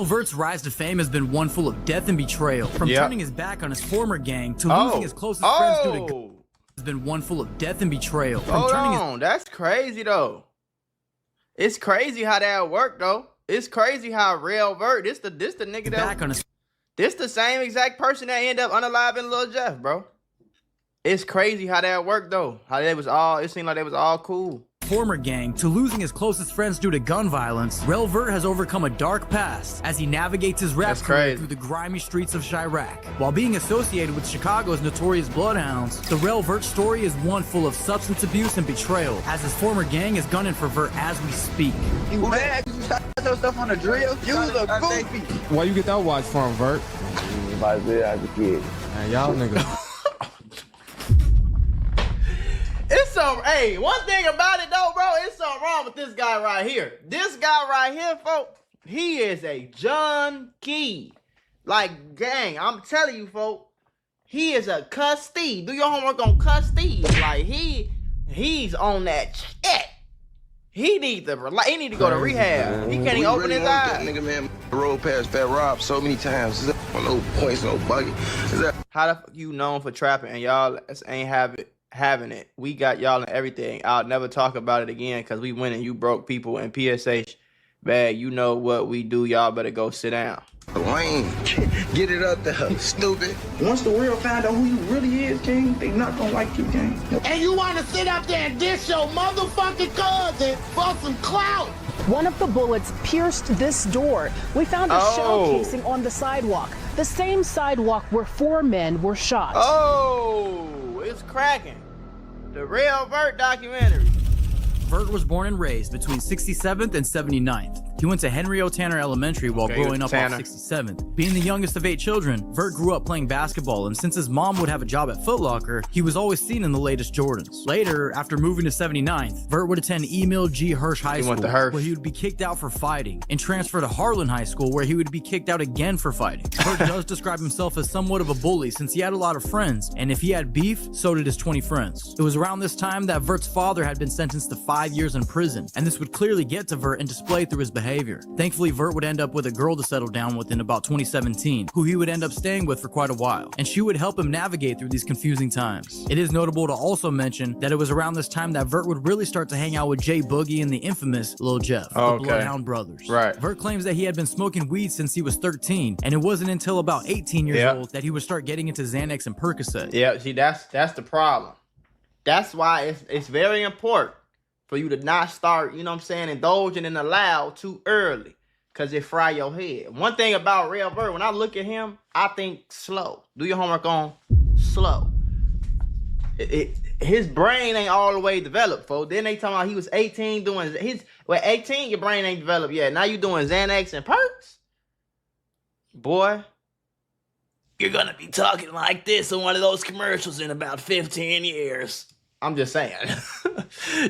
Vert's rise to fame has been one full of death and betrayal. From turning his back on his former gang to losing his closest friends due to has been one full of death and betrayal. From That's crazy though. It's crazy how that worked though. It's crazy how Real Vert, this the nigga that this the same exact person that ended up unaliving Lil Jeff, bro. It's crazy how that worked though. How they was all, it seemed like they was all cool. Former gang to losing his closest friends due to gun violence, Real Vert has overcome a dark past as he navigates his rap career through the grimy streets of Chirac. While being associated with Chicago's notorious Bloodhounds, the Real Vert story is one full of substance abuse and betrayal, as his former gang is gunning for Vert as we speak. You mad? You shot your stuff on the drill? You was a goofy. Why you get that watch from, Vert? I said as a kid. Man, y'all niggas. It's some, hey, one thing about it though, bro, it's something wrong with this guy right here. This guy right here, folks, he is a junkie. Like, gang, I'm telling you, folks, he is a cuss-thief. Do your homework on cuss-thief. Like, he's on that shit. He need to go to rehab. He can't even open his eyes. That nigga, man, rolled past Fat Rob so many times. No points, no buggy. How the fuck you known for trapping and y'all ain't having it? We got y'all and everything. I'll never talk about it again because we went and you broke people in PSH bag. You know what we do. Y'all better go sit down. Lame. Get it up there, stupid. Once the real find out who you really is, King, they not gonna like you, King. And you wanna sit up there and diss your motherfucking cousin for some clout? One of the bullets pierced this door. We found a shell casing on the sidewalk. The same sidewalk where 4 men were shot. Oh, it's cracking. The Real Vert documentary. Vert was born and raised between 67th and 79th. He went to Henry O. Tanner Elementary while growing up off 67th. Being the youngest of 8 children, Vert grew up playing basketball, and since his mom would have a job at Foot Locker, he was always seen in the latest Jordans. Later, after moving to 79th, Vert would attend Emil G. Hirsch High School, where he would be kicked out for fighting, and transfer to Harlan High School, where he would be kicked out again for fighting. Vert does describe himself as somewhat of a bully since he had a lot of friends, and if he had beef, so did his 20 friends. It was around this time that Vert's father had been sentenced to 5 years in prison, and this would clearly get to Vert and display through his behavior. Thankfully, Vert would end up with a girl to settle down with in about 2017, who he would end up staying with for quite a while, and she would help him navigate through these confusing times. It is notable to also mention that it was around this time that Vert would really start to hang out with Jay Boogie and the infamous Lil Jeff, the Bloodhound brothers. Vert claims that he had been smoking weed since he was 13, and it wasn't until about 18 years old that he would start getting into Xanax and Percocet. Yeah, see, that's the problem. That's why it's very important for you to not start, you know what I'm saying, indulging in the loud too early, because it fry your head. One thing about Real Vert, when I look at him, I think slow. Do your homework on slow. His brain ain't all the way developed, folks. Then they talking about he was 18 doing his, well, 18, your brain ain't developed yet. Now you doing Xanax and Perks? Boy, you're gonna be talking like this in one of those commercials in about 15 years. I'm just saying.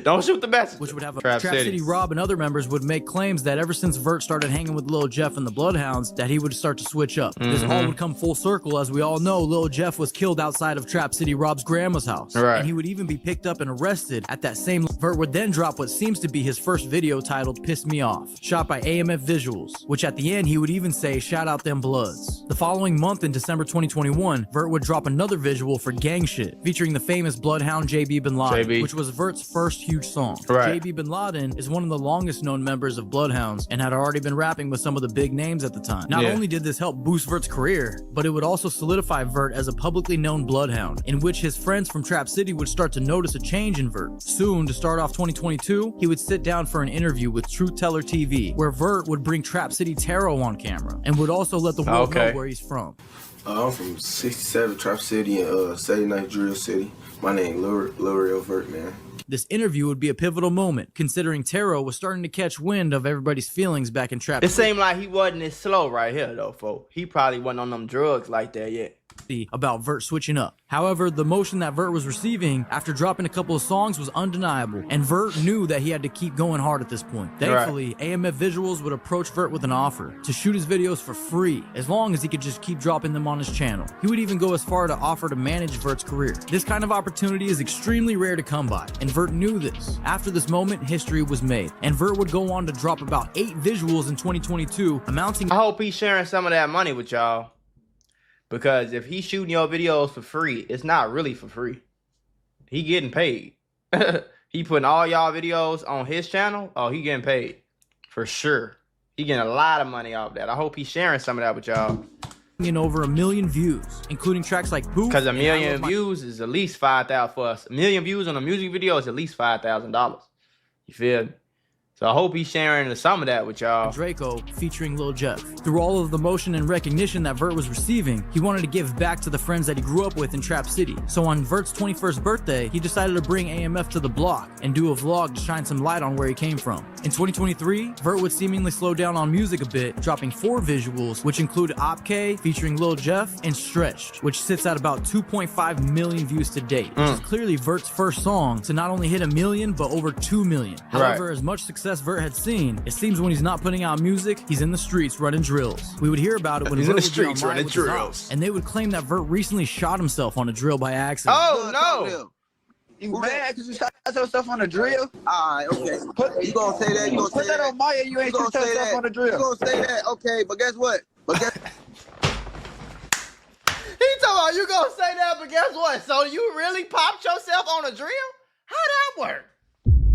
Don't shoot the message. Which would have a Trap City Rob and other members would make claims that ever since Vert started hanging with Lil Jeff and the Bloodhounds, that he would start to switch up. This all would come full circle, as we all know Lil Jeff was killed outside of Trap City Rob's grandma's house. And he would even be picked up and arrested at that same. Vert would then drop what seems to be his first video titled Piss Me Off, shot by AMF Visuals, which at the end he would even say, shout out them bloods. The following month in December 2021, Vert would drop another visual for Gang Shit, featuring the famous Bloodhound JB Bin Laden, which was Vert's first huge song. JB Bin Laden is one of the longest known members of Bloodhounds and had already been rapping with some of the big names at the time. Not only did this help boost Vert's career, but it would also solidify Vert as a publicly known Bloodhound, in which his friends from Trap City would start to notice a change in Vert. Soon, to start off 2022, he would sit down for an interview with Truth Teller TV, where Vert would bring Trap City Taro on camera, and would also let the world know where he's from. I'm from 67 Trap City and 79 Drill City. My name Real Vert, man. This interview would be a pivotal moment, considering Taro was starting to catch wind of everybody's feelings back in Trap City. It seemed like he wasn't as slow right here, though, folks. He probably wasn't on them drugs like that yet. about Vert switching up. However, the motion that Vert was receiving after dropping a couple of songs was undeniable, and Vert knew that he had to keep going hard at this point. Thankfully, AMF Visuals would approach Vert with an offer to shoot his videos for free, as long as he could just keep dropping them on his channel. He would even go as far to offer to manage Vert's career. This kind of opportunity is extremely rare to come by, and Vert knew this. After this moment, history was made, and Vert would go on to drop about 8 visuals in 2022, amounting— I hope he's sharing some of that money with y'all. Because if he's shooting your videos for free, it's not really for free. He getting paid. He putting all y'all videos on his channel. Oh, he getting paid. For sure. He getting a lot of money off that. I hope he's sharing some of that with y'all. in over 1 million views, including tracks like Poof. Because 1 million views is at least $5,000 for us. 1 million views on a music video is at least $5,000. You feel me? So I hope he's sharing some of that with y'all. Draco featuring Lil Jeff. Through all of the motion and recognition that Vert was receiving, he wanted to give back to the friends that he grew up with in Trap City. So on Vert's 21st birthday, he decided to bring AMF to the block and do a vlog to shine some light on where he came from. In 2023, Vert would seemingly slow down on music a bit, dropping 4 visuals, which include Op K featuring Lil Jeff and Stretched, which sits at about 2.5 million views to date, which is clearly Vert's first song to not only hit 1 million, but over 2 million. However, as much success Vert had seen, it seems when he's not putting out music, he's in the streets running drills. We would hear about it when he's in the Vert would be streets online running with his drills, ops, and they would claim that Vert recently shot himself on a drill by accident. Oh no! You mad because you shot yourself on a drill? Alright, okay. You gonna say that? You gonna Put say that on Maya, you ain't shoot yourself on a drill. You gonna say that? Okay, but guess what? He talking about you gonna say that, but guess what? So you really popped yourself on a drill? How that work?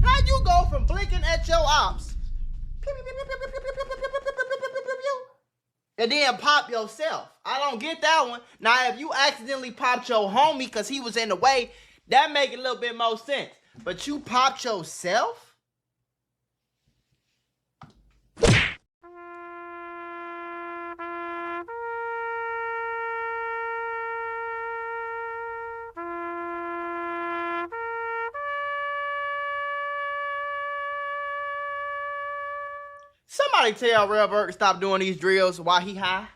How you go from blinking at your ops and then pop yourself? I don't get that one. Now, if you accidentally popped your homie because he was in the way, that make a little bit more sense. But you popped yourself? Somebody tell Real Vert to stop doing these drills while he high.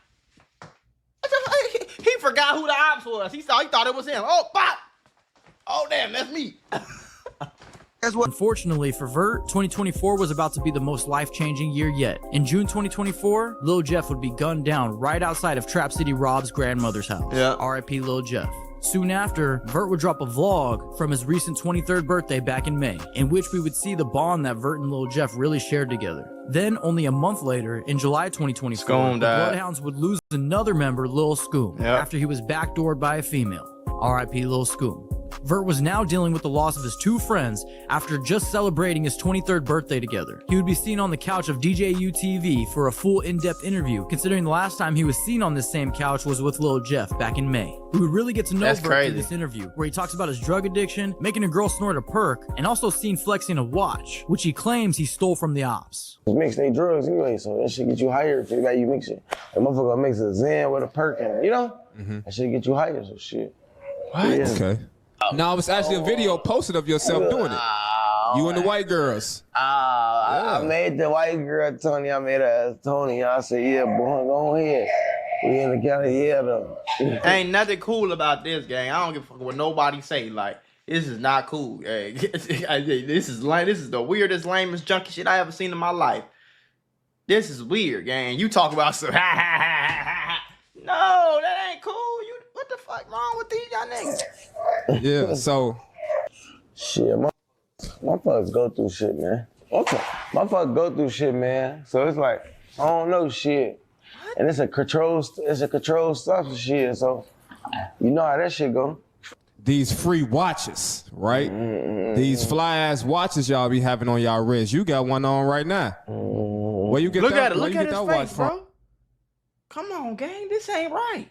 He forgot who the ops was. He thought it was him. Oh, pop! Oh, damn, that's me. Unfortunately for Vert, 2024 was about to be the most life-changing year yet. In June 2024, Lil Jeff would be gunned down right outside of Trap City Rob's grandmother's house. Yeah. R.I.P. Lil Jeff. Soon after, Vert would drop a vlog from his recent 23rd birthday back in May, in which we would see the bond that Vert and Lil Jeff really shared together. Then, only a month later, in July 2024, the Bloodhounds would lose another member, Lil Scoom, after he was backdoored by a female. R.I.P. Lil Scoom. Vert was now dealing with the loss of his 2 friends after just celebrating his 23rd birthday together. He would be seen on the couch of DJU TV for a full in-depth interview, considering the last time he was seen on this same couch was with Lil Jeff back in May. We would really get to know Vert through this interview, where he talks about his drug addiction, making a girl snort a perk, and also seen flexing a watch, which he claims he stole from the ops. Mix they drugs anyway, so that shit get you higher if you got you mix it. A motherfucker mix a Zen with a perk in, you know? That shit get you higher, so shit. What? Yeah. Okay. No, it's actually a video posted of yourself doing it. You and the white girls. I made the white girl Tony. I made her Tony. I said, yeah, boy, go ahead. We in the county, yeah, though. Ain't nothing cool about this, gang. I don't give a fuck what nobody say. Like, this is not cool, gang. This is lame. This is the weirdest, lamest, junky shit I ever seen in my life. This is weird, gang. You talk about some no, that ain't cool. What the fuck wrong with these y'all niggas? Yeah, so shit, my fucks go through shit, man. My fuck go through shit, man. So it's like I don't know shit, and it's a control stuff shit. So you know how that shit go. These free watches, right? These fly ass watches y'all be having on y'all wrist. You got one on right now. Where you get look that? At it. Look at his face, bro. From? Come on, gang. This ain't right.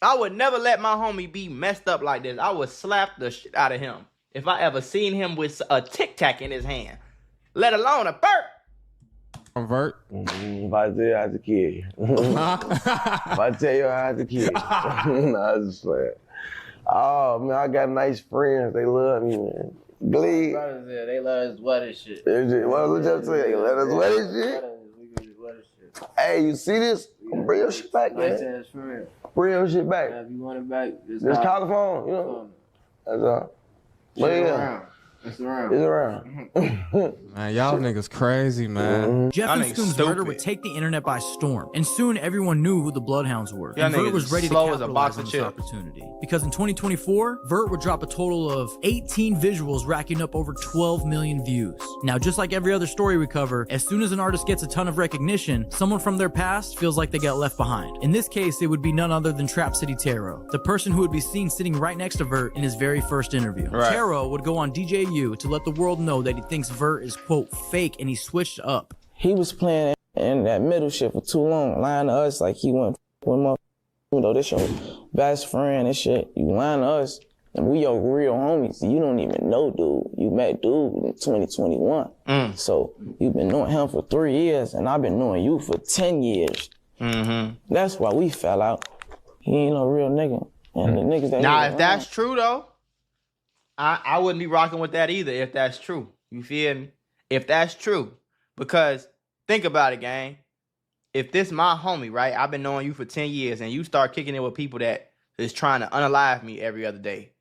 I would never let my homie be messed up like this. I would slap the shit out of him if I ever seen him with a Tic Tac in his hand, let alone a burp. Vert? If I tell you I had to kill you. If I tell you I had to kill you. Nah, I was just playing. Oh, man, I got nice friends. They love me, man. Glee. They let us wet as shit. What was I saying? They let us wet as shit? Hey, you see this? Bring your shit back, man. real shit back. If you want it back, Just call the phone, you know. That's all. But yeah. It's around. It's around. Man, y'all niggas crazy, man. Jeff and Scoon's murder would take the internet by storm, and soon everyone knew who the Bloodhounds were. And Vert was ready to capitalize on this opportunity. Because in 2024, Vert would drop a total of 18 visuals racking up over 12 million views. Now, just like every other story we cover, as soon as an artist gets a ton of recognition, someone from their past feels like they got left behind. In this case, it would be none other than Trap City Taro, the person who would be seen sitting right next to Vert in his very first interview. Taro would go on DJU to let the world know that he thinks Vert is, quote, fake, and he switched up. He was playing in that middle shit for too long, lying to us like he went with my, you know, this your best friend and shit. You lying to us, and we your real homies. You don't even know dude. You met dude in 2021. So you've been knowing him for 3 years, and I've been knowing you for 10 years. That's why we fell out. He ain't no real nigga. And the niggas that now, if that's true though, I wouldn't be rocking with that either if that's true. You feel me? If that's true. Because think about it, gang. If this my homie, right? I've been knowing you for 10 years and you start kicking it with people that is trying to unalive me every other day.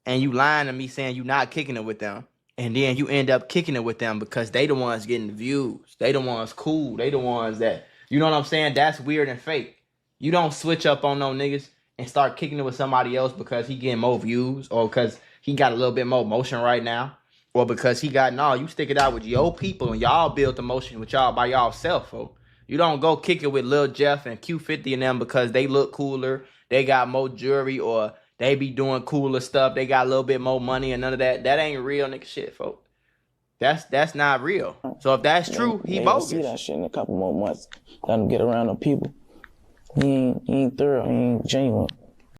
And you lying to me saying you not kicking it with them. And then you end up kicking it with them because they the ones getting the views. They the ones cool. They the ones that, you know what I'm saying? That's weird and fake. You don't switch up on no niggas and start kicking it with somebody else because he getting more views or because he got a little bit more motion right now, or because he got, no, you stick it out with your people and y'all build the motion with y'all by y'allself, folks. You don't go kick it with Lil Jeff and Q50 and them because they look cooler, they got more jewelry, or they be doing cooler stuff, they got a little bit more money and none of that. That ain't real nigga shit, folks. That's not real. So if that's true, he bogus. See that shit in a couple more months. Let him get around the people. He ain't thorough, he ain't genuine.